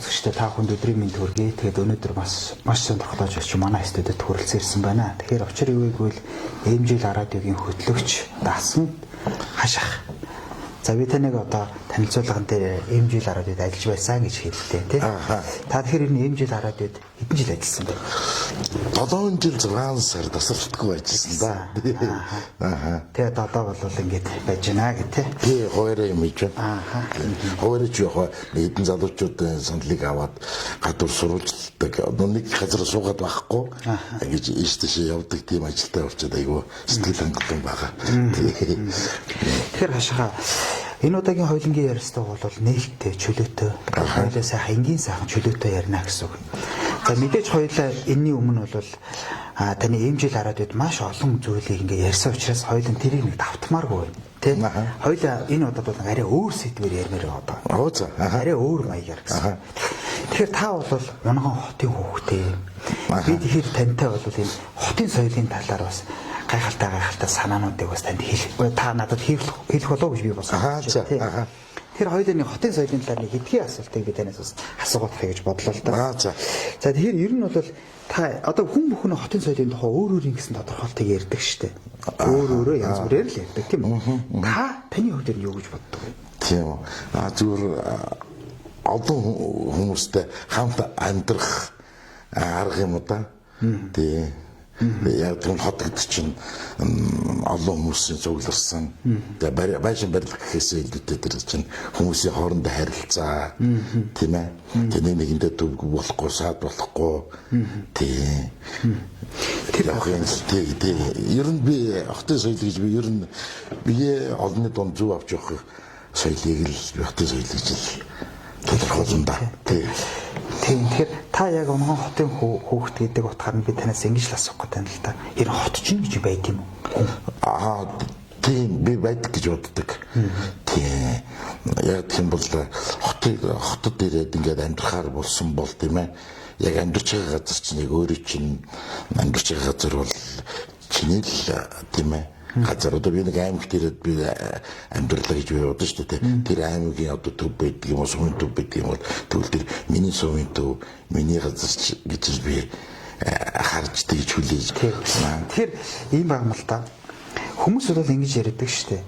Гэхдээ та бүхэнд өдрийн мэнд хүргэе. Тэгээд өнөөдөр маш сонирхолтой жишээ манай студид хүрэлцэн ирсэн байна. Тэгэхээр учир юу гэвэл ээжил радиогийн хөтлөгч Дасан Хашах. За би таныг одоо танилцуулган дээр ээжил радиод ажиллаж байсан гэж хэллээ тий. Та тэгэхээр энэ ээжил радиод хэдэн жил ажилласан бэ? 7 жил 6 сар тасралтгүй ажилласан да. Тэгээд одоо бол ингэж байж байна гэх тий. Би хоёроо юм хийж байна. Хоёроо ч яг нэгэн залуучуудын саналыг аваад гадуур сурвалжладаг. Нэг газар суугаад байхгүй. Ингэж ийш тийш явдаг тийм ажилтай болчиход айгүй сэтгэл хангалуун байгаа. Тэгэхээр хашаа энэ удаагийн хоёулангийн ярилцлага бол нээлттэй, чөлөөтэй, хоёулаа сайхан энгийн сайхан чөлөөтэй ярина гэсэн үг. За мэдээж хоёулаа энэний өмнө бол таны ээжил радиод маш олон зүйлийг ингээ ярьсан учраас хоёулаа тэрийг нэг давтмааргүй байна. Тэ? Хоёулаа энэ удаад бол арай өөр сэдвээр ярмаар байгаа. Оо за. Арай өөр маягаар гэсэн. Тэгэхээр та бол Унган хотын хүүхдээ. Би тэгэхээр тантай бол энэ хотын соёлын талаар бас гайхалтай санаануудыг бас танд та надад хэлэх болов гэж би бодлоо. Тэр хоёулын хотын соёлын талаар нэг хэдхэн асуултыг би танаас бас асуух гэж бодлоо л да. За тэгэхээр ер нь бол та одоо хүн бүхэн хотын соёлын тухай өөр ингэсэн тодорхойлтыг ярьдаг штеп. Өөр янз бүрээр л ярьдаг тийм үү? Таны хувьд юу гэж боддог вэ? Тийм үү. Зүгээр олон хүмүүстэй хамт амьдрах арга юм уу да. Тийм. Яг тийм хот гэдэг чинь олон хүмүүсийн цугларсан. Тэгээ байшин барилга гэхээсээ илүүтэй тэр чинь хүмүүсийн хоорондоо харилцаа тийм ээ. Тэний нэгэндээ төв болохгүй, саад болохгүй. Тийм. Тэр ахын тийм. Ер нь би хотын соёл гэж би ер нь бие олонний дунд зүв авч явах соёлыг л хотын соёл гэж л тодорхойлно да. Тэгэхээр та яг Унган хотын хүүхэд гэдэг утгаар нь би танаас ингэж л асуух гэдэг юм л да. Энэ хот чинь гэж байд юм уу? Тийм би байдаг гэж боддог. Тийм. Яг тийм бол хотод ирээд ингээд амьдрахаар болсон бол тийм ээ. Яг амьдарч байгаа газар чинь яг өөрөө чинь амьдарч байгаа газар бол чиний л тийм ээ. Газар одоо би нэг аймагт ирээд би амьдралаа гэж би бодсон шүү дээ. Тэр аймгийн одоо төв байдаг юм уу, сувын төв байдаг юм бол тэгвэл тэр миний сувын төв, миний газар гэж би харж тэгж хүлээж. Тэгэхээр ийм байна л да. Хүмүүс бол ингэж ярьдаг шүү дээ.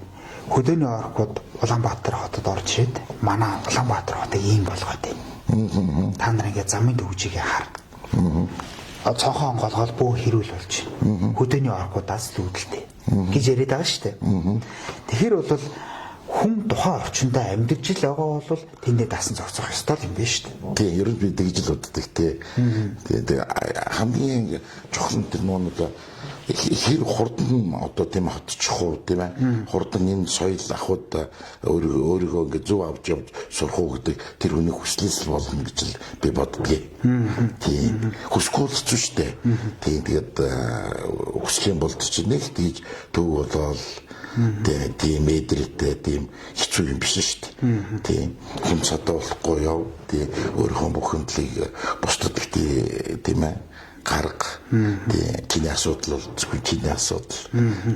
Хөдөөний орхууд Улаанбаатар хотод орж ирээд манай Улаанбаатар хотыг ийм болгоод байна. Та нар ингэ замын төвжийг хар. Цонхон голгол бүх хэрүүл болж байна. Хөдөөний орхуудаас л үүдэлтэй гэж яриад байгаа шүү дээ. Тэгэхээр бол хүн тухайн орчиндөө амьдарч л байгаа бол тэндээ дасан зогсох ёстой юм байна шүү дээ. Тийм, ер нь би тэгж л боддог тий. Тэгээ хамгийн чухал нь тэр нөгөө хэр хурдан одоо тийм хотчих уу тийм ээ. Хурдан энэ соёл ахуйд өөрийгөө ингээд зөв авч явж сурах уу гэдэг тэр хүний хүслээс болно гэж л би боддгийг. Тийм. Хүсгүй л ч шүү дээ. Тийм тэгээд хүслийн болд чинь нэг тийж төв болол тийм мэдрэлтэй тийм хэцүү юм биш шүү дээ. Тийм. Хүн цадаа болохгүй яв. Тийм. Өөрийнхөө бүх хөндлийг бусдад тийм ээ. Гарга тийм чиний асуудал бол зөвхөн чиний асуудал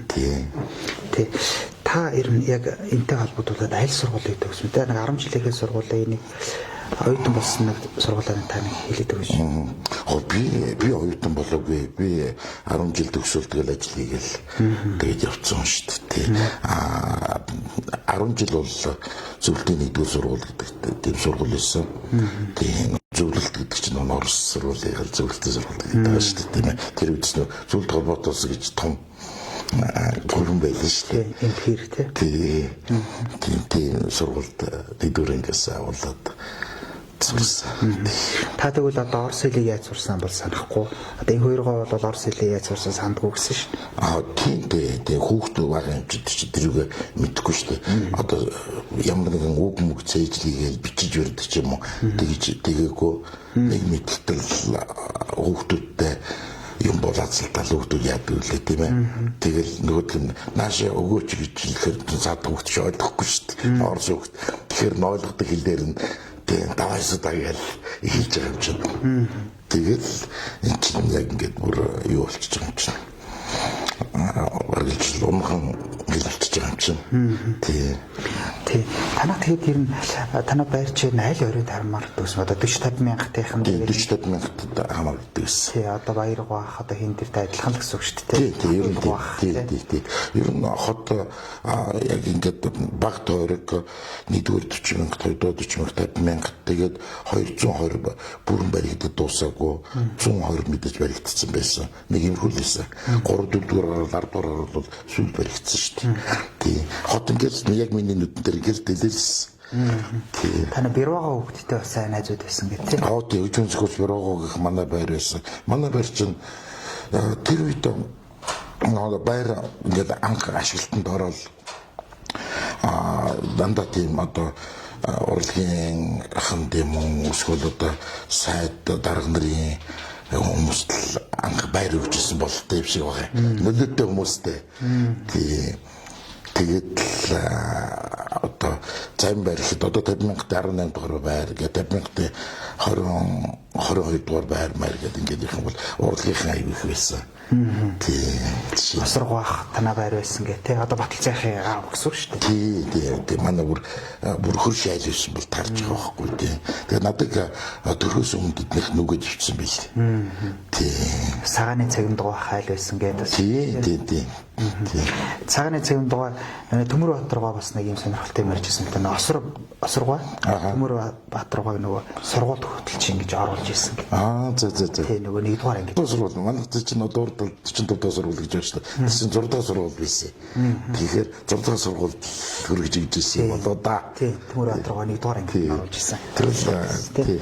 тийм та ер нь яг энтэй холбогдуулаад аль сургуулийг төгсвэ? Тэ нэг 10 жилийнхээ сургуулийн нэг оюутан болсон нэг сургуулаа та нэг хэлээд өгөөч. Би оюутан болоогүй. Би 10 жил төгсөөл тэгэл ажил хийгээл тэгээд явцсан шүү дээ. 10 жил бол зөвлөлтийн нэгдүгээр сургууль гэдэг тийм сургууль байсан. Тийм зөвлөлт гэдэг чинь Орос сургуулийн зөвлөлтийн сургууль гэдэг байгаа шүү дээ тийм ээ. Тэр үедс зөвлөлт холбоот улс гэж том гурван байлаа шүү дээ. Энэ хэрэгтэй. Тийм сургуульд нэгдүгээрээс авуулаад сурсан. Та тэгвэл одоо Орос хэлийг яаж сурсан бол санахгүй. Одоо энэ хоёроо бол Орос хэлийг яаж сурсан сандгүй гэсэн шүү дээ. Тийм хүүхдүүд байгаа юм чи тэрүүгээ мэдэхгүй шүү дээ. Одоо ямар нэгэн үг мүг цээжлийгээл бичиж өрдөг ч юм уу. Тэгээгүй нэг мэдтэл хүүхдүүдтэй юм болоод тал хүүхдүүд яадаг үлээ тийм ээ. Тэгэл нөгөөдг нь наашаа өгөөч гэж хэлэхээр цаад хүүхд ч ойлгохгүй шүү дээ. Орос хүүхд. Тэгэхээр ойлгодог хэл дээр нь тийм даваасаа гээл эхэлж байгаа юм чинь. Тэгэл энэ чинь яг ингээд бүр юу болчихж байгаа юм чинь. баргалж унхан хэлэлтэж байгаа юм чинь. Тий. Тий. Танаа тэгээд ер нь танаа байр чинь аль оройд хармаар дүүс одоо 40-50 мянгатайхан 40-50 мянгатад хамаардаг гэсэн. Тий. Одоо баяр гоох одоо хин дэртэй адилхан л гэсэн үг шүү дээ. Тий. Ер нь тий. Ер нь хот яг ингээд баг тойрог 1-р 40 мянга, 2-р 40 мянга, 50 мянга тэгээд 220 бүрэн баригдад дуусаагүй 120 мэдээж баригдсан байсан. Нэг юм хөлөөсөн. 3-4-р 10-р бол сүүл баригдсан шүү дээ. Тий. Хот ингээд яг миний нүдэн дээр ингээд дэлэлсэн. Таны бирвага хүүхдтэй бас сайн найзууд байсан гэх тийм. Тий, өчигдөр зөвхөн бирвага гэх манай байр байсан. Манай байр чинь тэр үед байр ингээд анх ашиглалтанд ороод дандаа тийм одоо урлагийн ахын дэм эсвэл одоо сайд дарга нарын хүмүүст л анх байр өгчсэн болтой юм шиг байгаа. Нөлөөтэй хүмүүстэй. Тэгээд одоо зам байр ихэд одоо 50,000 18 дугаар байр гэдэг 50,000 22 дугаар байр маяг гэдэг ингээд их юм бол урлагийн аяг их байсан. Тий. Осоргоох танаа байр байсан гэх тий. Одоо Батал цайхын аав гэсэн үг шүү дээ. Тий. Манай бүр хөрш айл байсан бол тарж байгаа байхгүй тий. Тэгээд надад төрөөс өмнө эднийх нүгэж ивчсэн байл. Тий. Цагааны цагим дугаах айл байсан гэдэг. Тий. Цагааны цагим дугаа Төмөр Баатаргаа бас нэг юм сонирхолтой юм ярьжсэн гэдэг. Осоргоо Төмөр Баатаргааг нөгөө сургууль хөтөлч ингэж оруулж ирсэн. За. Тий нөгөө 1-р анги. Сургууль манайх чинь одоо 45 дахь сургууль гэж байна шүү дээ. Тэсийн 6 дахь сургууль байсан. Тэгэхээр 6 дахь сургуульд хөргөж игжсэн юм болоо да. Тий Төмөр Баатаргаа 1-р ангид оруулж ирсэн. Тий.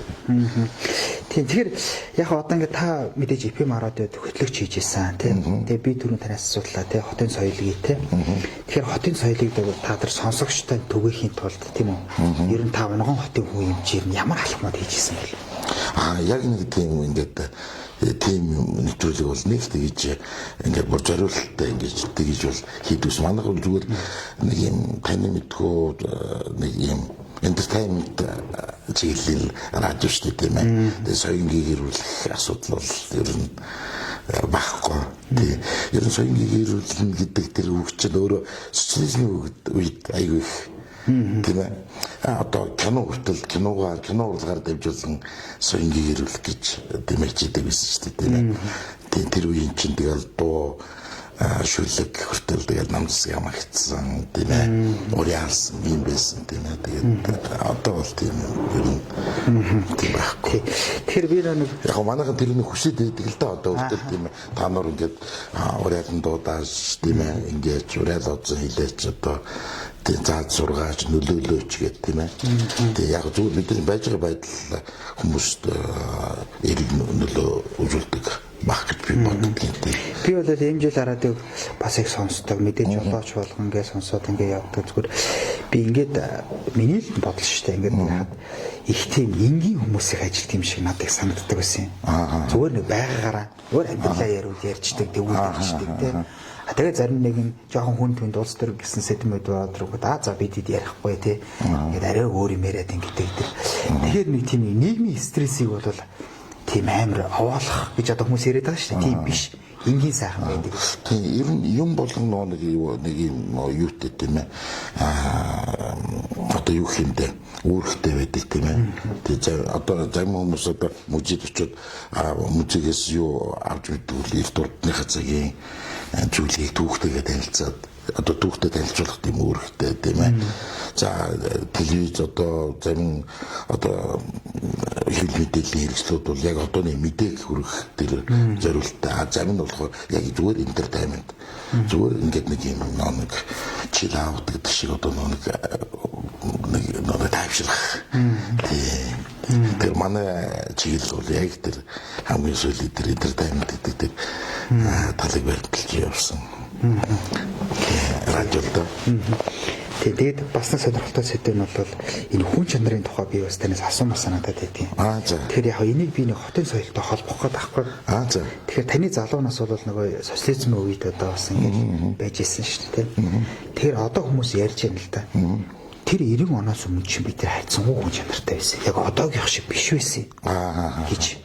Тэгэхээр яг одоо ингээд та мэдээж FM радиод хөтлөгч хийж исэн тий. Тэгээ би түрүүн танаас асуулаа тий хотын соёлыг тий. Тэгэхээр хотын соёлыг та нар сонсогчтой түгээхийн тулд тийм үү? Ер нь та унган хотын хүн юм чи ямар алхмууд хийж исэн бэ? Яг нэг тийм ингээд тийм нэвтрүүлэг бол нэг тэгж ингээд бүр зориулалттай ингээд тэгж бол хийдвс. Манайх бол зүгээр нэг юм таны мэдхүү нэг юм entertainment чиглэл радио шүү дээ тийм ээ. Тэгээ соёнгийн гэрүүлэх асуудал бол ер нь багхгүй. Тэгээ ер нь соёнгийн гэрүүлэн гэдэг тэр үг чинь өөрөө социализмын үед айгүй их тийм ээ. Одоо кино хүртэл кино урлагаар дамжуулан соёнгийн гэрүүлэх гэж дэмжиж байсан шүү дээ тийм ээ. Тэр үеийн чинь тэгэл дуу шүлэг хүртэл тэгээд намцсан юм агцсан тийм ээ. Уриалсан юм байсан тийм ээ. Тэгээд одоо бол тийм тийм байхгүй. Тэр би нэг яг манайхан тэр нэг хүсэж байдаг л да одоо хүртэл тийм ээ. Та нар ингээд уриалан дуудааш тийм ээ. Ингээд уриал одсон хилээч одоо тийм заад сургаач нөлөөлөөч гэдэг тийм ээ. Тэгээ яг зүгээр бидний байж байгаа байдал хүмүүст эрг нөлөө үзүүлдэг баг гэж би боддог юм. Би бол энэ жил радиог бас их сонсдог. Мэдээж жолооч болгон ингээд сонсоод ингээд явдаг. Зүгээр би ингээд миний л бодол шүү дээ. Ингээд хаад их тийм энгийн хүмүүсийн ажилт юм шиг надад санагддаг байсан юм. Зүгээр нэг байгаагаараа өөр амьдралаа ярьждаг, тэгүүлдэг тийм. Тэгээ зарим нэг нь жоохон хүн түнд улс төр гэсэн сэдвүүд бодрогод за бид ярихгүй тий. Ингээд арай өөр юм яриад ингээд гэдэг. Тэгэхээр нэг тийм нийгмийн стрессийг бол тийм амар овоолох гэж одоо хүмүүс яриад байгаа шүү дээ. Тийм биш. Энгийн сайхан байдаг. Тийм ер нь юм болгон нэг юм юутэй тийм ээ. Одоо юу хэмдэ үүрэгтэй байдаг тийм ээ. Тэгээ одоо зарим хүмүүс одоо мужид очиод мужигээс юу авч мэдвэл эрт урдныхаа цагийн зүйлийг түүхтэйгээ танилцаад одоо түүхтэй танилцуулах тийм үүрэгтэй тийм ээ. За телевиз одоо зарим одоо хэл мэдээллийн хэрэгслүүд бол яг одооний мэдээг хүргэх тэр зорилттой. Зарим нь болохоор яг зүгээр entertainment. Зүгээр ингээд нэг юм нэг chill out гэдэг шиг одоо нэг тайвшрах. Тэр манай чиглэл бол яг тэр хамгийн сүүлийн тэр entertainment гэдэг талыг баримталж явсан. Радиолда. Тэгээд бас нэг сонирхолтой сэдв нь бол энэ хүн чанарын тухай би бас танаас асуумаар санагдаад байдیں۔ За. Тэгэхээр яг энийг би нэг хотын соёлтой холбох гээд байхгүй. За. Тэгэхээр таны залуунаас бол нөгөө социализмын үед одоо бас ингэж байж исэн шүү дээ. Тэгэхээр одоо хүмүүс ярьж байна л да. Тэр 90 оноос өмнө чи бид хайцсан хүн чанартай байсан. Яг одоогийнх шиг биш байсан. Гэж.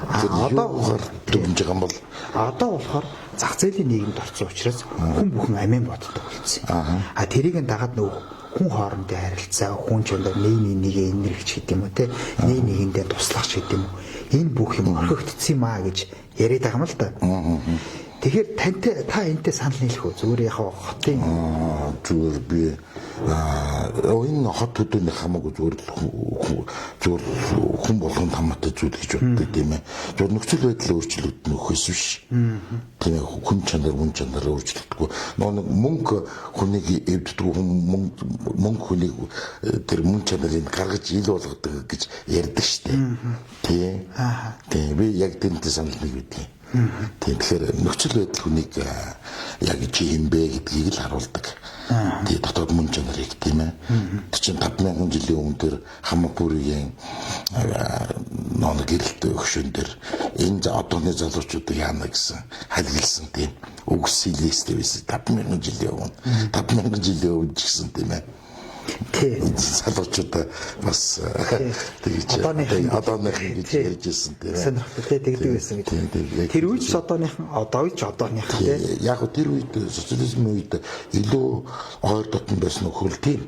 Юугаар дүгнж байгаа юм бол Одоо болохоор зах зээлийн нийгэмд орсон учраас хүн бүхэн амин боддог болсон. Тэрийг дагаад нөгөө хүн хоорондын харилцаа, хүн чондоо нэгийг энергич гэдэг юм уу те, нэгэндээ туслагч гэдэг юм уу. Энэ бүх юм орхигдсон юм аа гэж яриад байгаа юм л да. Тэгэхээр та энэтэй санал нийлэх үү? Зүгээр яг хотын зүгээр би энэ хот төдөөний хамаагүй зүгээр хүн болгонд хамаатай зүйл гэж боддог тийм ээ. Зүгээр нөхцөл байдал өөрчлөгдөн нөхөөс биш. Тийм ээ, хүн чанар өөрчлөгдөхгүй. Нэг мөнгө хүнийг эвддэг, мөнгө хүнийг тэр мөн чанарыг гаргаж ил болгодог гэж ярьдаг шүү дээ. Тийм. Би яг тэнтэй санал нэг үгүй. Тэгэхээр нөхцөл байдал хүнийг яг чи юм бэ гэдгийг л харуулдаг. Тэгээ дотоод мөн чанарыг тийм ээ. Тэр чинь 5000 жилийн өмнө тэр хамаг бүрийн нэг гэрэлт өгшөн дээр энэ одооны залуучуудыг яана гэсэн халилсан тийм үгс хэлээстэй байсан 5000 жилийн өмнө 5000 жилийн өмнө ч гэсэн тийм ээ. Тийм залуучууд бас тэгж одооных гэж ярьж ирсэн тийм ээ. Сонирхолтой тэгдэг байсан гэж. Тэр үед ч одооныхан тийм. Яг тэр үед социализмын үед илүү ойр дотн байсан нөхөл тийм.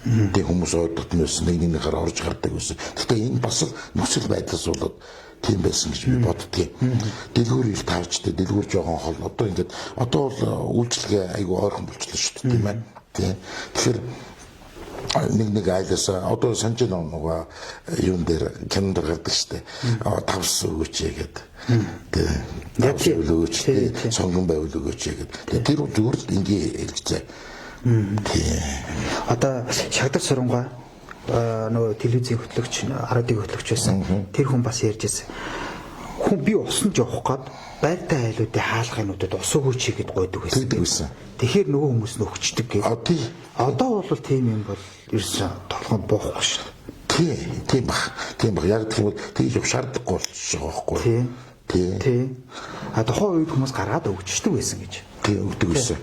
Тэг хүмүүс ойр дотн байсан нэгнийхээр орж гардаг байсан. Гэхдээ энэ бас нөхцөл байдлаас болоод тийм байсан гэж би боддгийг. Дэлгүүр ил тавчтай, дэлгүүр жоохон хол. Одоо ингээд одоо бол үйлчлэгээ айгүй ойрхон болчихлоо шүү дээ тийм ээ. Тэгэхээр нэг айлаас одоо санжин нөгөө юун дээр кинонд гардаг штэ тавс өгөөч гэдэг. Тэгээ өгөөч сонгон байвал өгөөч гэдэг. Тэр зүгээр л ингээ хэлжээ. Одоо шагдар сурангаа нөгөө телевизийн хөтлөгч, радио хөтлөгч байсан. Тэр хүн бас ярьж байсан. Хүн би усан жоох гад байртай айлуудын хаалгануудад ус өгөөч гэд гойдог байсан. Тэгэхээр нөгөө хүмүүс нөхчдөг гэж. Одоо бол тийм юм бол ерөөсөө толгойд буухгүй шүү. Тийм баг. Яг тэгвэл тийж шаардлагагүй болчихж байгаа байхгүй. Тийм. Тухайн үед хүмүүс гаргаад өгчдөг байсан гэж. Тийм өгдөг байсан.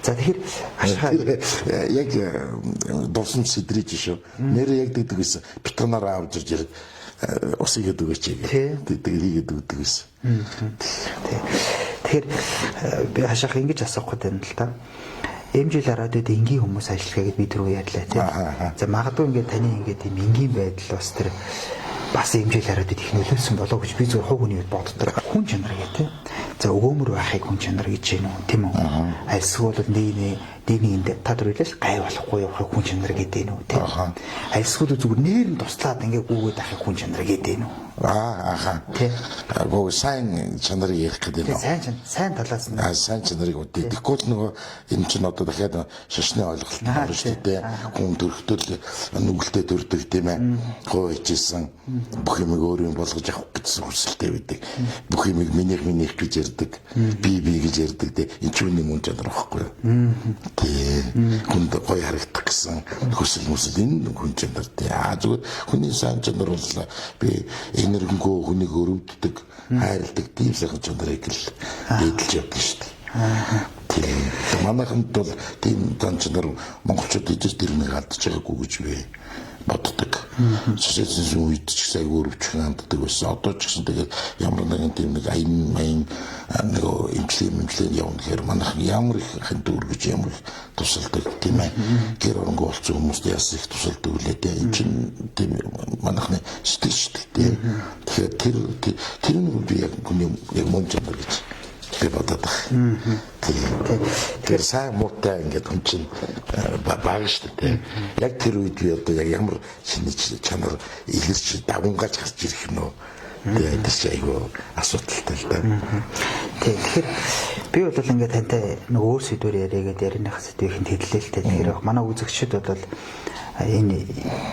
За тэгэхээр яг дурсамж сэдрэж шүү. Нэрээ яг дэгдэг байсан. Бетоноор авч ирж ус игээд өгөөч гэдэг хийгээд өгдөг байсан. Тэгэхээр би хашаах ингэж асуух гэдэг юм л та. Эмжил радиод энгийн хүмүүс ажиллагаа гэдээ би түрүү ярьлаа тийм. За магадгүй ингээд таны ингээд юм энгийн байдал бас тэр бас эмжил радиод их нөлөөлсөн болоо гэж би зөв хувь хүний боддог. Хүн чанар гэдэг тийм. За өгөөмөр байхыг хүн чанар гэж юм уу тийм үү? Альсгүй бол нэгнийнд та түрүүлээс гай болохгүй явахыг хүн чанар гэдэг юм уу тийм. Альсгүй зүгээр нээр нь туслаад ингээд гүгээд байхыг хүн чанар гэдэг юм уу? Гоо сайн чанарыг ярих гэдэг юм. Сайн талаас нь. Сайн чанарыг үтгэхгүй л нөгөө энэ чинь одоо дахиад шашны ойлголт байна шүү дээ. Хүн төрөлтөл нүгэлтэд төрдөг тийм ээ. Гоо хийжсэн бүх юмыг өөр юм болгож авах гэсэн хүсэлтэй байдаг. Бүх юмыг минийх гэж ярьдаг. Би гэж ярьдаг тийм. Энэ ч үний мөн чанар واخгүй. Тийм. Хүнд гоё харагдах гэсэн хүсэл энэ хүн чанар тийм. Зүгээр хүний сайн чанар бол би энергингөө хүнийг өрөвддөг, хайрладаг тийм сайхан чанарыг л дээдлж явдаг шүү дээ. Тийм. Манайханд бол тийм чанар монголчууд идэж дэрмийг алдаж байгаагүй гэж би боддог. Социализм үед ч гэсэн өрөвчгөн ханддаг байсан. Одоо ч гэсэн тэгээд ямар нэгэн тийм нэг аян нэг имплемент явна гэхээр манайх ямар их ханд өргөж ямар их тусалдаг тийм ээ. Гэр оронгоо олцсон хүмүүст яс их тусалдаг үлээ тийм. Энэ чинь тийм манайхны сэтгэл тийм. Тэгэхээр тэр нэг би яг мөн чанар гэж би боддог. Тэр сайн муутай ингээд хүн чинь баг шүү дээ. Яг тэр үед би одоо яг ямар шинэ чанар илэрч давангааж гарч ирэх нь үү? Тэгээд чи айгүй асуудалтай л да. Тэгэхээр би бол ингээд тантай нэг өөр сэдвээр яриагээд ярианых сэдвийн хэллээ л дээ. Тэгэхээр манай үзэгчид бол энэ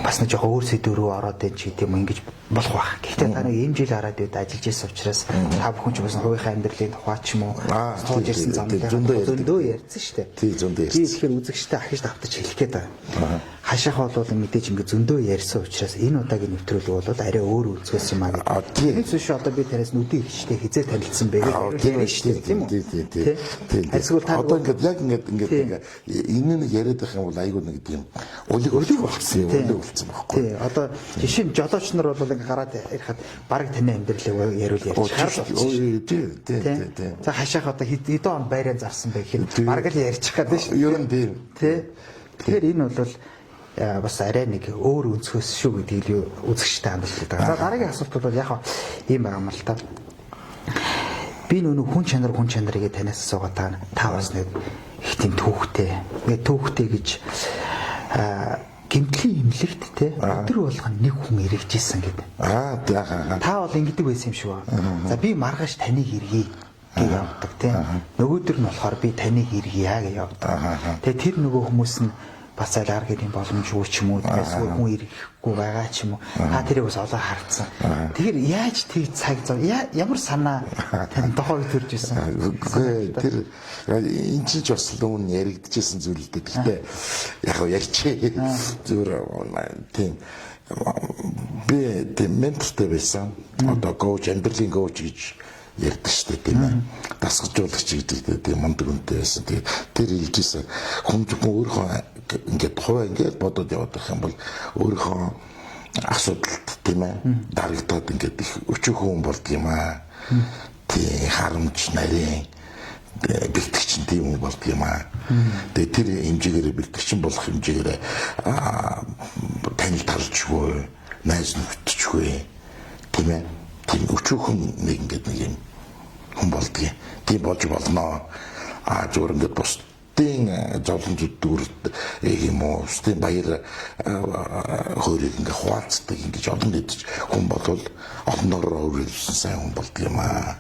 бас нэг жоохон өөр сэдв рүү ороод ийн ч гэдэг юм ингэж болох байх. Гэхдээ та нэг ийм жил радиод ажиллаж байсан учраас та бүхэн ч бас хувийнхаа амьдралын тухай ч юм уу тоож ирсэн зам зөндөө ярьсан шүү дээ. Тийм зөндөө ярьсан. Тэгэхээр үзэгчтэй ахиж давтаж хэлэх гээд байна. хашаах бол мэдээж ингээ зөндөө ярьсан учраас энэ удаагийн нэвтрүүлэг бол арай өөр үзээс юм аа гэдэг. Тэрээс биш одоо би танаас нүдийн ихтэй хизээ танилцсан бэ гэж тийм үү? Тийм. Эсвэл та одоо ингээд яг ингээд энэ нэг яриад байх юм бол айгүй нэг тийм өлөг болсон байхгүй. Тийм. Одоо жишээ нь жолооч нар бол ингээ гараад ирэхэд баг таны амьдралыг яриул ярьж харж. Тийм. За хашаах одоо хэдэн он байраа зарсан бэ гэхэд баг л ярьчих гээд шүү. Ер нь тийм. Тэгэхээр энэ бол бас арай нэг өөр өнцгөөс шүү гэдгийг үзэгчтэй хандаж байгаа. За дараагийн асуулт бол яг ийм байгаа юм л та. Би нүг хүн чанарыг танаас асуугаад та бас нэг их тийм түүхтэй. Ингээ түүхтэй гэж гэмтлийн имлэгт те өдөр болгон нэг хүн эргэжсэн гэдэг. Та бол ингэдэг байсан юм шиг байна. За би маргааш таныг эргэе гэж явдаг те. Нөгөөдөр нь болохоор би таныг эргэе гэж явдаг. Тэгээ тэр нөгөө хүмүүс нь бас алгаар гэдэг боломжгүй ч юм уу эсвэл хүн ирэхгүй байгаа ч юм уу та тэрийг бас олоо харцсан. Тэгэхээр яаж тэг цаг зав ямар санаа тань дохой төрж исэн. Тэр энэ ч бас өмнө яригдчихсэн зүйл л дээ. Гэхдээ яг ярьчээ. Зүгээр тийм би тийм ментортэй байсан. Одоо коуч, амьдралын коуч гэж ярьдаг шүү дээ тийм ээ. Дасгалжуулагч гэдэг тийм мундаг үнэтэй байсан. Тэгээд тэр хэлжсэн хүн өөрөө ингээд хуваа ингээд бодоод явах юм бол өөрөө асуудалд тийм ээ дарагдаад ингээд их өчөөхөн болд юм аа. Тийм харамж нарийн бэлтгэгч тийм юм болд юм аа. Тэгээд тэр хэмжээгээр бэлтгэгч болох хэмжээгээр танил тарчгүй, найз нөхдөчгүй тийм ээ. Тийм өчөөхөн нэг ингээд нэг юм хүн болдгийг тийм болж болно. Зүгээр ингээд бусдын зовлонжууд дүрд юм уу бусдын баяр хөрийг ингээд хуваалцдаг ингэж олон дэдж хүн болвол олнороо өөрөөсөн сайн хүн болдго юм аа.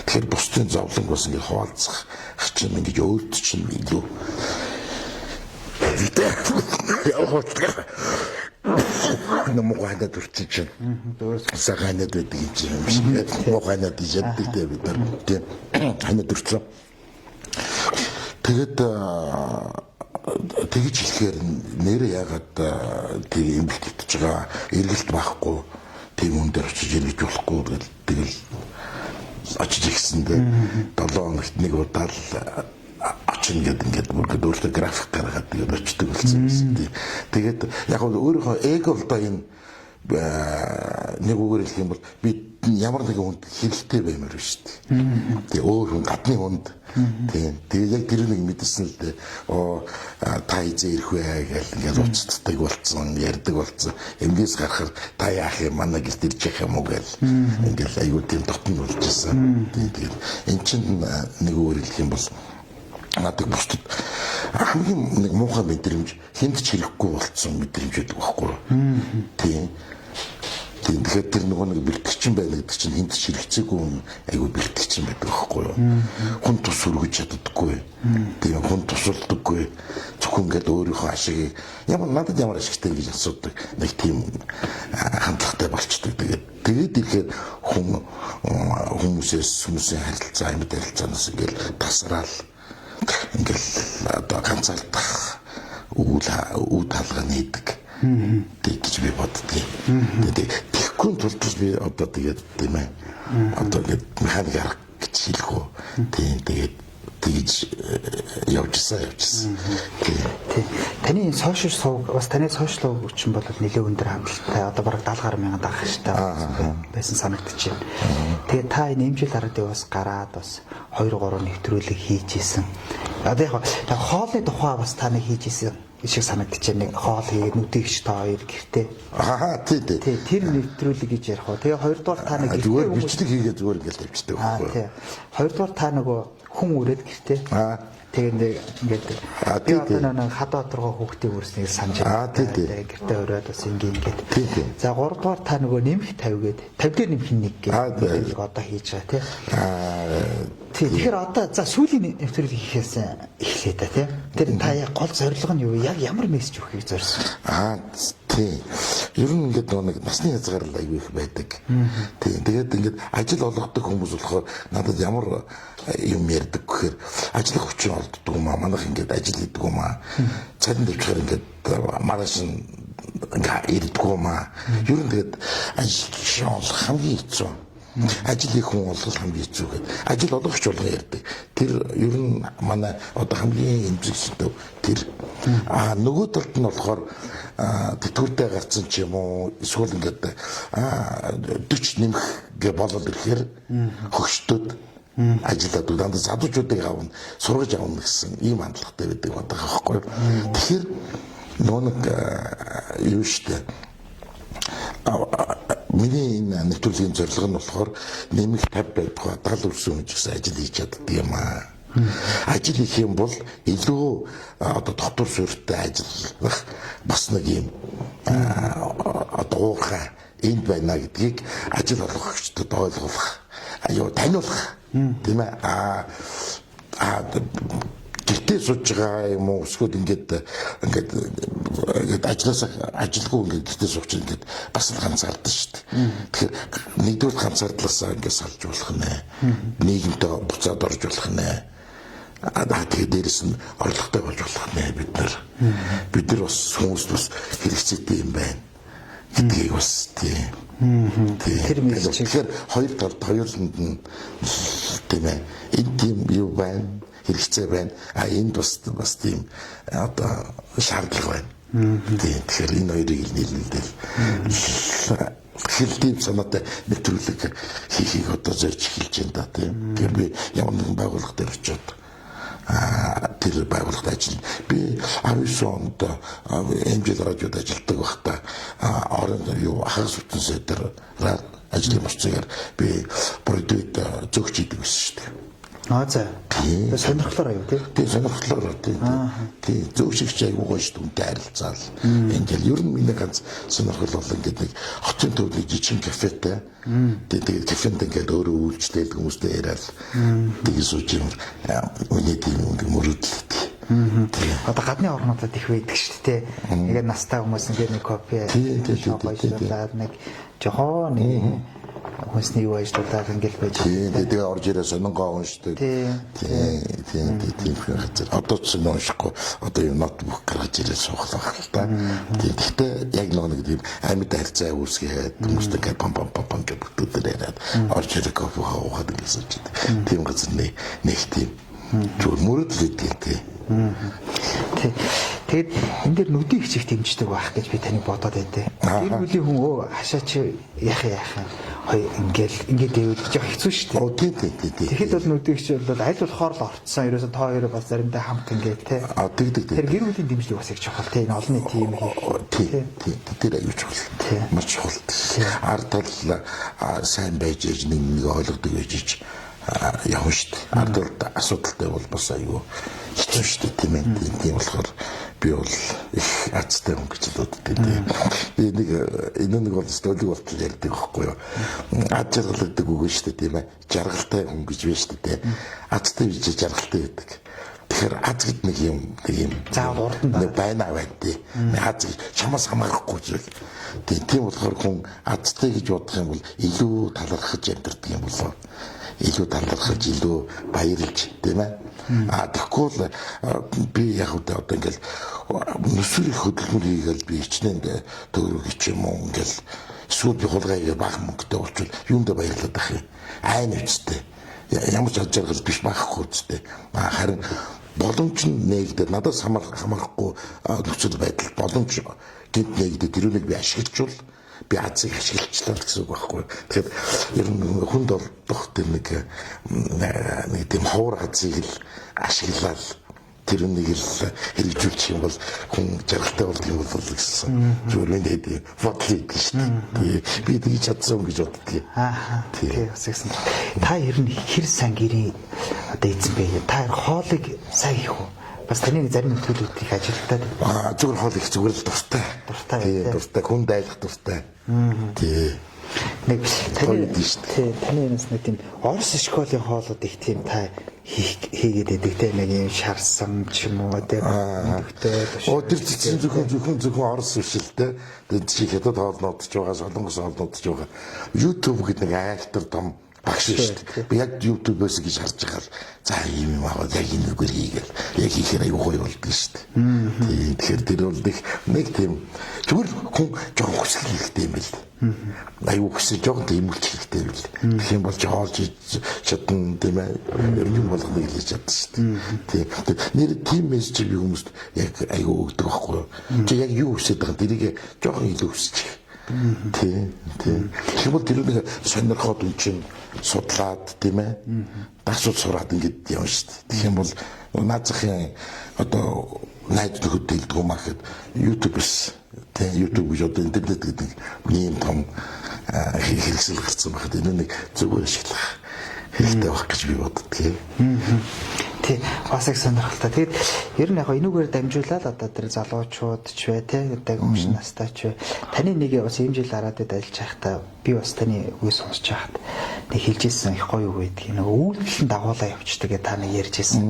Тэгэхээр бусдын зовлонг бас ингээд хуваалцах чинь ингэж өөрт чинь илүү Мухайнад үрчиж чинь. Сахайнад байдаг юм чинь. Мухайнад ижаддаг дээ бид нар. Тийм. Ханад үрчсэн. Тэгэд тэгж хэлэхээр нэрээ яагаад тийм имлэгтэж байгаа эргэлт байхгүй тийм хүн дээр очиж эргэж болохгүй тэгэл очиж ихсэндээ 7 хоногт нэг удаа л очин ингээд бүргэд өөртөө график гаргаад тэгээд очдөг болсон юм. Тэгээд яг нь өөрийнхөө эго л да энэ нэг үгээр хэлэх юм бол би ямар нэгэн хүнд хэрэгтэй баймаар байна шүү дээ. Тэгээ өөр хүн гадны хүнд тийм. Тэгээ яг тэр нэг мэдсэн л дээ. Та хизээ ирэх вэ гэж ингээд уцтдаг болцсон, ярьдаг болцсон. Энгээс гарахаар та яах юм манай гэлт ирж явах юм уу гэл. Ингээд аюу тийм дотн болж ирсэн. Тэгээд эн чинь нэг үгээр хэлэх юм бол надад бусдад хамгийн нэг муухай мэдрэмж хүнд ч хэрэггүй болцсон мэдрэмж байдаг байхгүй юу? Тийм. Тэгэхээр тэр нөгөө нэг бэлтгэгчин байна гэдэг чинь хүнд ч хэрэгцээгүй айгүй бэлтгэгчин байдаг байхгүй юу? Хүн тус өргөж чаддаггүй. Тийм хүн тусалдаггүй. Зөвхөн ингээд өөрийнхөө ашиг надад ямар ашигтай гэж асуудаг нэг тийм хандлагатай болчдөг. Тэгээд ирэхээр хүмүүсийн харилцаа амьд харилцаанаас ингээд тасраал ингээл одоо ганцаардах үйл хаалга нээдэг гэж би боддгийг. Тэгэхгүй тулд би одоо тэгээд тийм ээ одоо ингээд механик арга гэж хэлэх үү. Тэгээд тэгж явжсан. Тийм. Таны сошиал сувг бас таны сошиал хүчин бол нэлээд өндөр хангалттай. Одоо бараг 70,000 дагах штэ байсан санагдчихэв. Тэгээд та энэ эмчил дараадаг бас гараад бас 2-3 нэвтрүүлэг хийж исэн. Одоо яг хоолны тухай бас та нэг хийж исэн шиг санагдчихэв. Нэг хоол хийгээд нүдийгч та хоёр гэртээ. Тийм. Тэр нэвтрүүлэг гэж ярих уу. Тэгээ хоёрдугаар та нэг зүгээр бичлэг хийгээд зүгээр ингээл тавьчихдаг байхгүй юу. Тийм. Хоёрдугаар та нөгөө хүн үрээд гэртээ. Тэгээд ингээд би одоо нэг хадаа доторгоо хүүхдийн үрснийг санаж байна. Гэртээ өрөөд бас ингээд. За 3 дугаар та нөгөө нэмэх 50 гээд 50 дээр нэмэх нэг гээд одоо хийж байгаа тийм. Тэгэхээр одоо за сүүлийн нэвтрүүлэг хийхээс эхлэе та тийм. Тэр та яг гол зорилго нь юу? Яг ямар мессеж өгөхийг зорьсон? Тийм. ер нь ингээд нэг насны хязгаар аягүй их байдаг. Тийм. Тэгээд ингээд ажил олгодог хүмүүс болохоор надад ямар юм ярьдаг гэхээр ажлын хүчин олддог юм аа. Манайх ингээд ажил хийдэг юм аа. Цалин дэвчээр ингээд маргааш ингээд ирдэг юм аа. Ер нь тэгээд ажил олох хамгийн хэцүү. Ажил хийх хүн олгол хамгийн хэцүү гэдэг. Ажил олгогч болгон ярьдаг. Тэр ер нь манай одоо хамгийн эмзэгтэй тэр нөгөө талд нь болохоор тэтгэвртэй гарцсан ч юм уу эсвэл ингээд 40 нэмэх гэ болоод ирэхээр хөгшдөд ажиллаад дандаа залуучуудыг авна, сургаж авна гэсэн ийм хандлагатай байдаг байдаг байхгүй. Тэгэхээр нөгөө нэг юу штэ миний энэ нэвтрүүлгийн зорилго нь болохоор нэмэх 50 байдгаа 70 өрсөн хүн ч гэсэн ажил хийж чаддаг юм аа. Ажил хийх юм бол илүү одоо доктор суурьтай ажиллах бас нэг юм одоо уурхай энд байна гэдгийг ажил олгогчдод ойлгуулах, таниулах тийм ээ. Гэртээ сууж байгаа юм уу эсвэл ингээд ажилгүй ингээд гэртээ сууж ингээд бас л ганцаардаг шүү дээ. Тэгэхээр нэгдүгээр ганцаардлаасаа ингээд салж болох нэ. Нийгэмдээ буцаад орж болох нэ. Тэгээд дээрэс нь орлоготой болж болох нэ бид нар бас хүмүүст бас хэрэгцээтэй юм байна гэдгийг бас тийм. Тэгэхээр хоёр талд хоёуланд нь тийм ээ. Энэ тийм юу байна? Хэрэгцээ байна. Энд бас тийм одоо шаардлага байна. Тэгэхээр энэ хоёрыг нийлүүлдэг. Тэгэхээр тийм санаатай нэвтрүүлэг хийхийг одоо зорж эхэлж байна да тийм. Тэгэхээр би ямар нэгэн байгууллага дээр очиод тэр байгууллагад ажил. Би 19 онд MJ радиод ажилладаг байхдаа орон юу хагас бүтэн сайдаар ажлын мөрцөөр би продюд зөвч хийдэг байсан шүү дээ. За. Сонирхлоор аюу тий. Сонирхлоор тий. Зөв шигч аягүй гоё шүү дээ. Харилцаал. Ингээл ер нь миний ганц сонирхол бол ингээд нэг хотын төвд жижиг кафетэй. Тэгээд кафенд ингээд өөрөө үйлчлээд хүмүүстэй яриад тэгээд сууж юм. Үний тийм мөрөдлөлт. Одоо гадны орнуудад их байдаг шүү дээ. Ингээд настай хүмүүс ингээд нэг кофе шоопойлаад нэг жохон хүнсний юу ажилладаг ингээл байж байгаа. Тэгээ орж ирээ сонингоо уншдаг. Тийм газар. Одоо ч уншихгүй. Одоо юм ноутбук гаргаж ирээ суухлах л та. Гэхдээ яг нэг тийм амьд харьцаа үүсгээд хүмүүстэй пам гэж бүтдээр яриад орж ирээ кофе уугаад ingээс ч тийм газар нэг тийм зүгээр мөрөдлөд тийм. Тэгээд энэ дээр нүдийн хичээх дэмждэг байх гэж би таныг бодоод байдیں۔ Тэр бүлийн хүн хашаач яах хоёр ингээд жоох хэцүү шүү дээ. Тийм. Тэгэхэд бол нүдийн хичээл бол аль болохоор л орцсон. Ерөөсөө та хоёроо бас заримдаа хамт ингээд те. Тэр гэр бүлийн дэмжлэг бас их чухал те. Энэ олонний тим хийх. Тийм. Тэр аюул чухал. Маш чухал. Ард тал сайн байж нэг ойлгодог байж явна шүү дээ. Ард талд асуудалтай бол бас аюул хэцүү шүү дээ тийм ээ. Тийм болохоор би бол их азтай хүн гэж боддог тийм. Энэ нэг бол столик болтол ярьдаг байхгүй юу. Аз жаргалдаг үг шүү дээ тийм ээ. Жаргалтай хүн гэж байна шүү дээ. Азтай гэж жаргалтай байдаг. Тэгэхээр аз гэд нэг юм заавал урд байна тий. Аз чамаас хамаарахгүй зүйл. Тийм болохоор хүн азтай гэж бодох юм бол илүү талархаж амьдардаг юм болоо. Илүү талархаж илүү баярлж тийм ээ. Тэгэхгүй би яг одоо ингээл нүсрэх хөдөлмөр хийгээл би хичнээн төгрөг ч юм уу ингээл эсвэл би хулгай баг мөнгөтэй болчихвол юундаа баярлаад ах юм. Айн үстэй. Ямар ч ажил биш байхгүй үстэй. Харин боломж нь нэгдээ надаас хамаарахгүй нөхцөл байдал боломж гинт нэгдээ тэрүүнийг би ашиглажвал би азыг ашиглачлаа гэсэн үг байхгүй. Тэгэхээр ер нь хүнд ордох тэр нэг тийм ховор азыг л ашиглаад тэр үнийг л хэрэгжүүлчих юм бол хүн жаргалтай болдог юм бол гэсэн. Зүгээр мэдээ бодлоо гэж шүү дээ. Би тэгж чадсан гэж боддгийг. Тийм үсгсэн. Та ер нь хэр сайн гэрийн одоо эзэн бэ? Та хоолыг сайн хийх үү? Бас таны зарим нөхцөлүүд их ажилтаад. Зүгээр хоол их зүгээр л дуртай. Тийм дуртай. Хүн дайлах дуртай. Тийм. нэг гоё дээ шүү дээ. таны юмс нэг тийм Орос школийн хоолууд их тийм та хийгээд идэг те нэг юм шарсан ч юм уу те тэр зөвхөн Орос биш л те. Тэр чи хятад хоолнууд ч байгаа, солонгос хоолнууд ч байгаа. YouTube гэдэг нэг айлтар том багш шүү дээ. Би яг YouTube-өөс гэж харж байгаа л за ийм юм аваад яг энэ үгээр хийгээл яг хийхээр аюу гоё болдго шүү дээ. Тэгэхээр тэр бол нэг тийм зүгээр хүн жоон хүсэл хэрэгтэй юм бэл. Аюу хүсэл жоон имүүлч хэрэгтэй бэл. Тэгэх юм бол жоолж чадна тийм ээ. Ер нь болгоно хийж чаддаг шүү дээ. Тийм. Нэр тийм мессеж би хүмүүст яг аюу өгдөг байхгүй юу? Чи яг юу хүсэж байгаа тэрийг жоон илүү хүсчих. Тийм. Тэгвэл тэр нэг сонирхоод үн чинь судлаад тийм ээ. Дасууд сураад ингэж явна шүү дээ. Тэгэх юм бол наазахын одоо найд нөхөд дэлдэг юм ахэд YouTube-с тийм YouTube гэж одоо интернет гэдэг ийм том хэрэгсэл гарсан байхад энэ нэг зөвхөн ашиглах хэрэгтэй байх гэж би боддгийг. Тий, бас их сонирхолтой. Тэгээд ер нь яг энүүгээр дамжуулаад одоо тэр залуучууд ч бай тий одоо хүмүүс настай ч бай. Таны нэг бас ийм жил хараад ажиллаж байхдаа би бас таны үгээ сонсож байхад нэг хэлжсэн их гоё үг байдаг. Нэг үйлдэл нь дагуулаа явчихдаг гэж та нэг ярьжсэн.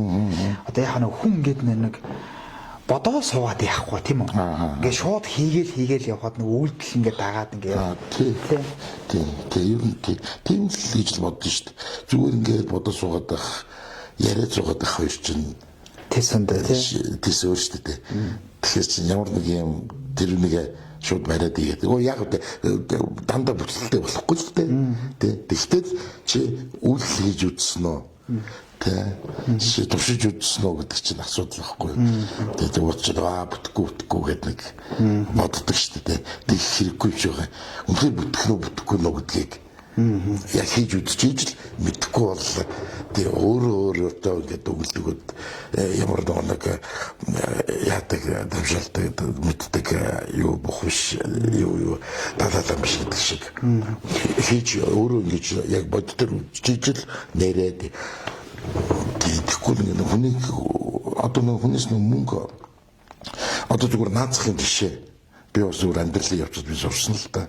Одоо яг нэг хүн гээд нэг бодоо суугаад яахгүй тийм үү? Ингээ шууд хийгээл явхад нэг үйлдэл ингээ дагаад ингээ. Тийм ер нь тийм л гэж боддоо шүү дээ. Зүгээр ингээ бодоо суугаад байх яриад суугаад байх хоёр чинь тэсэндээ тийс өөр шүү дээ. Тэгэхээр чинь ямар нэг юм тэр нэг шууд бариад игээд. Яг дандаа бүтлэлтэй болохгүй л дээ. Тэгвэл чи үйлдэл хийж үзсэн үү? Чи туршиж үзсэн үү гэдэг чинь асуудал байхгүй. Тэгээд уучлаа бүтэхгүй гэдэг нэг боддог шүү дээ. Тэг хэрэггүй ч байгаа. Үнэхээр бүтгэхгүй нөө гэдгийг яг хийж үзчихэж л мэдэхгүй бол тэг өөртөө ингээд өгөлдөгөд ямар нэг яадаг дамжаалдаг мэддэг юу бох биш юу даалал биш гэдэг шиг хийж өөрөө ингэж яг боддоор үзчихэж л нэрээд тэгэхгүй нэг хүнийг одоо нэг хүнээс нэг мөнгө одоо зүгээр наацхын жишээ би бас зүгээр амьдралын явцад би сурсан л та.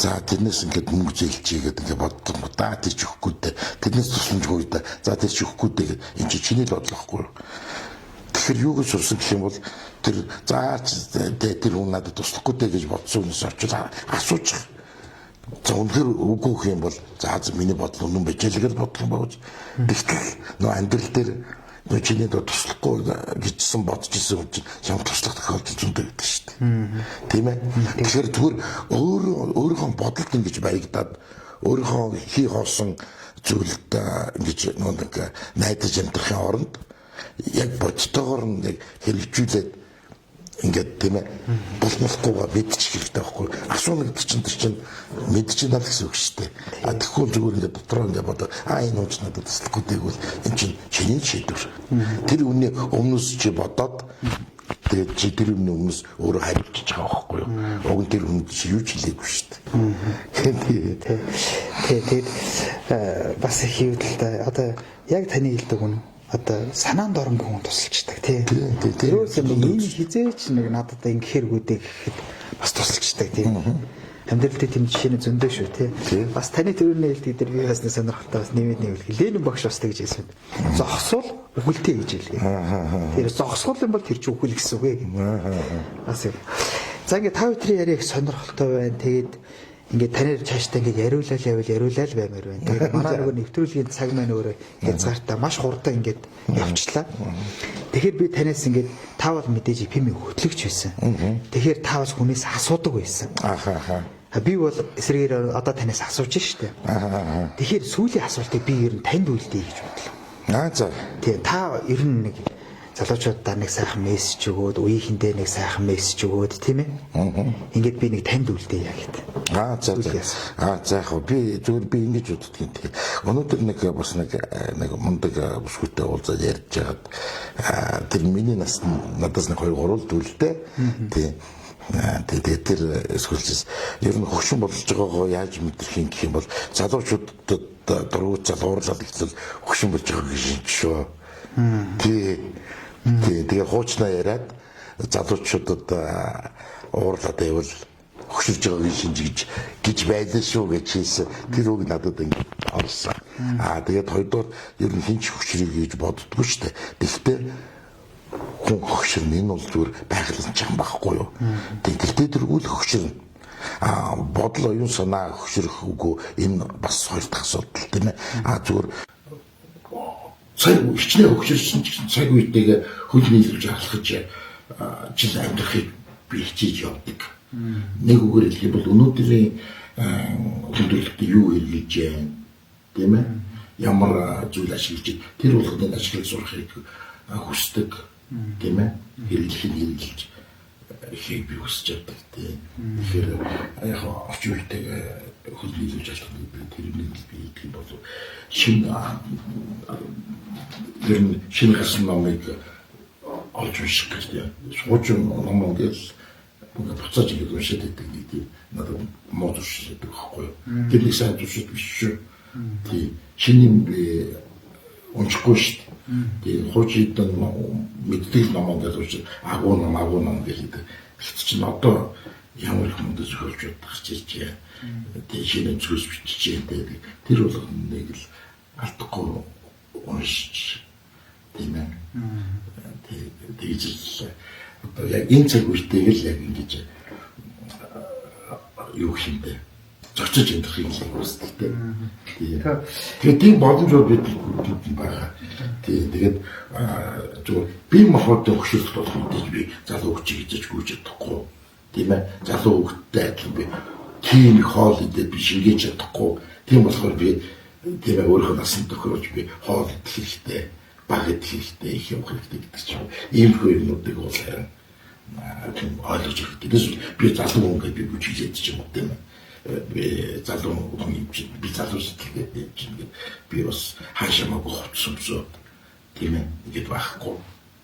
За тэрнээс ингээд мөнгө зээлчигээд ингээд бодсон ба тэр ч өгөхгүй дээ. Тэрнээс тусламжгүй да. За тэр ч өгөхгүй дээ. Энд чи чиний бодлохгүй. Тэгэхээр юу гэж сурсан гэх юм бол тэр тэр хүн надад туслахгүй дээ гэж бодсон хүнээс очиж асуучих. За үнэхээр үгүй гэх юм бол за миний бодол үнэн байж л гэж бодох юм байна. Тэгтэл нөө амьдрал дээр нөө чиний туслахгүй гэжсэн бодож исэн хүн чинь ямар туслах тохиолдол зөндөө байдаг шүү дээ. Тийм ээ. Тэгэхээр зүгээр өөрийнхөө бодолд ингэж баягдаад өөрийнхөө хий хоосон зүйлд ингэж нэг найдаж амьдрахын оронд яг бодтойгоор нэг хэрэгжүүлээд ингээд тийм ээ болохгүйгээ мэдчих хэрэгтэй байхгүй. Асууна гэдэг чинь мэдчихнэ л гэсэн үг шүү дээ. Тэгэхгүй зүгээр ингээд дотроо ингээд бодоо энэ үуч надад туслахгүй гэвэл энэ чинь чиний шийдвэр. Тэр үнний өмнөөс чи бодоод тэгээд чи тэр үнний өмнөөс өөрөө хариулчих байгаа байхгүй юу? Уг нь тэр хүн чи юу ч хэлээгүй шүү дээ. Тэгээд бас хийвдэлтэй одоо яг таны хэлдэг үнэ одоо санаанд оронгүй хүн тусалчдаг тий. Тэрөөс энэ хизээч нэг надад ингэхэр гүдэг гэхэд бас тусалчдаг тий. Амьдрал дээр тийм жишээ зөндөө шүү тий. Бас таны төрөний хэлдэг дээр би бас сонирхолтой бас нэмээд нэвлэх. Ленин багш бас тэгж хэлсэн. Зогсвол үхэлтэй гэж хэлгээ. Тэр зогсвол юм бол тэр чинь үхэл гэсэн үг ээ. Бас за ингээ та бүхэн яриаг сонирхолтой байна. Тэгээд ингээд танаар цаашдаа ингээд яриулал баймаар байна. Тэгээд манай нөгөө нэвтрүүлгийн цаг маань өөрөө хязгаартаа маш хурдан ингээд явчлаа. Тэгэхээр би танаас ингээд та бол мэдээж пимиг хөтлөгч байсан. Тэгэхээр та бас хүнээс асуудаг байсан. Би бол эсрэгээр одоо танаас асууж штэ. Тэгэхээр сүүлийн асуултыг би ер нь танд үлдээе гэж бодлоо. За. Тэгээ та ер нь нэг залуучуудаа нэг сайхан мессеж өгөөд, үеийнхэндээ нэг сайхан мессеж өгөөд тийм ээ. Ингээд би нэг танд үлдээе гэдэг. За яг би зүгээр би ингэж боддог юм тийм. Өнөөдөр нэг бас нэг мундаг бүсгүйтэй уулзаад ярьж байгаад тэр миний нас надаас нэг 2-3 дүүлтэй тийм. Тэгээд тэр эсвэл ер нь хөгшин болж байгаагаа яаж мэдрэх юм гэх юм бол залуучуудад дургуут залуурлал ихлэл хөгшин болж байгаа гэж шүү. Тэгээ хуучнаа яриад залуучуудад уурлаад байвал хөшөрж байгааг шинжиж гэж байлаа шүү гэж хэлсэн. Тэр үг надад ингэ орсон. Тэгээд хоёрдугаар ер нь хинч хөшрийг гэж боддгоо шүү дээ. Тэгвэл хүн хөшөрн энэ бол зүгээр байгалийн чам байхгүй юу. Тэгтээ тэр үл хөшөрн бодол оюун санаа хөшрөх үгүй энэ бас хоёр дахь асуудал тийм ээ. Зүгээр цаг хичнээн хөгжүүлсэн ч гэсэн цаг үетэйгээ хөл нийлүүлж ахлах гэж жил амьдрахыг би хичээж явдаг. Нэг үгээр хэлэх юм бол өнөөдрийн хүндрэлтэй юу хэрэглэж байна тийм ээ? Ямар зүйл ашиглаж тэр болгоны ашиглаж сурахыг хүсдэг тийм ээ? Хэрэглэж ихийг би хүсэж явдаг тийм. Тэгэхээр яг орчин үетэйгээ хөл нийлүүлж ахлах би тэрнийг би их юм болов шинэ ер нь шинэ гасан номыг олж унших гэж суучин ном гэж буцааж ингэ уншаад байдаг гэдэг надад мод уншдаг байхгүй юу. Тэрний сайн зүшид биш шүү. Тий шинэ уншихгүй шүү. Тий хуучид мэддэг номод гэж агуу ном гэдэг. Гэвч чинь одоо ямар их мод зөвхөлж бодох гэж тий шинэ зүйлс бичиж байдаг. Тэр бол нэг л алдахгүй уншиж тийм ээ. Тэгж одоо яг энэ цаг үетэйг л яг ингэж юу хиймдэ зочиж амьдрахыг л хүсдэг тийм. Тэгээд тийм боломжууд бид байгаа. Тэгээд зөв би махад өгшөлт болох гэж би залуу хүчийг хийж гүйж чадахгүй тийм ээ. Залуу хөлттэй адилхан би тийм хоол идээд би шингээж чадахгүй. Тийм болохоор би тийм өөрөө насан тохиолж би хоол идэх хэрэгтэй, баг идэх хэрэгтэй, их явах хэрэгтэй гэдэг чинь ийм хүмүүсүүдийг бол харин ойлгож хэрэгтэй. Тэгээс би залуу хүн гэдэг би бүжиглээд ч юм уу тийм ээ. Би залуу хүн юм чинь би залуу сэтгэлгээд чинь би бас хаашаамаагүй хувцсамсууд тийм ээ ингэж байхгүй.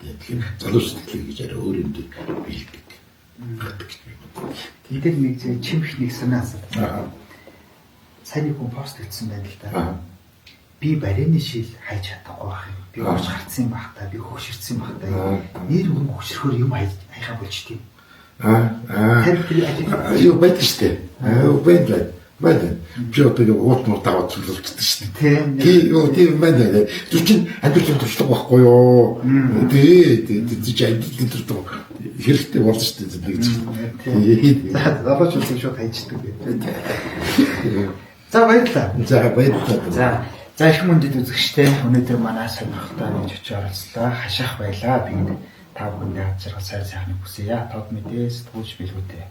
Тэгэхээр залуу сэтгэл гэж арай өөр юм дээр биелдэг. Тэгээд нэг чимх нэг санаа асуусан. Сайн нэг хүн пост хийсэн байна л да. Би барины шил хайж чадахгүй байх юм. Би орж гарцсан байх та, би хөшөрсөн байх та. Нэр хүн хөшрөхөр юм хайхаа болчтой. Юу байдаг штэ. Байдаг. Би одоо уут муу даваад цуглуулдаг штэ. Тийм байна. Тэр чинь амьдралын туршлага байхгүй юу? Тийм ажил дээр хэрэгтэй болно штэ нэг зүйл. Залууч үсэн шууд хайчдаг. За баярлалаа. За их мөндөд үзэгчтэй өнөөдөр манай сонирхолтой нэг очиж оролцлоо. Хашаах байлаа. Би та бүхэнд яаж сайхан хүсье. Тод мэдээ сэтгүүлч билгүүтэй.